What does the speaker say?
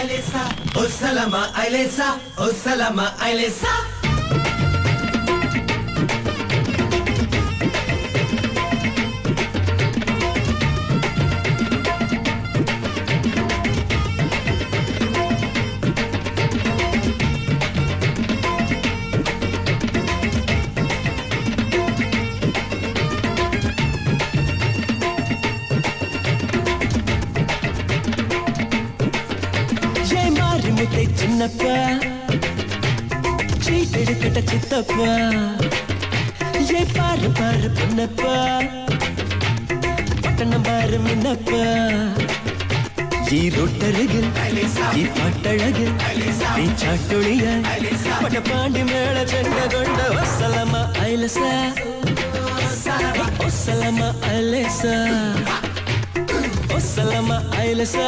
Ailesa, oh salama, Ailesa, oh salama, Ailesa. Chinappa சீட்டெடுக்கட்ட சித்தப்பா ஏ பாரு பாரு பொன்னப்பா பட்டணம் பாரு மின்னப்பா ஈரோட்டழகு ஈ பாட்டழகு நீ சாட்டொழிய பட்ட பாண்டி மேல செண்ட கொண்ட ஒசலமா ஐலசா ஒசலமா ஐலசா ஒசலமா ஐலசா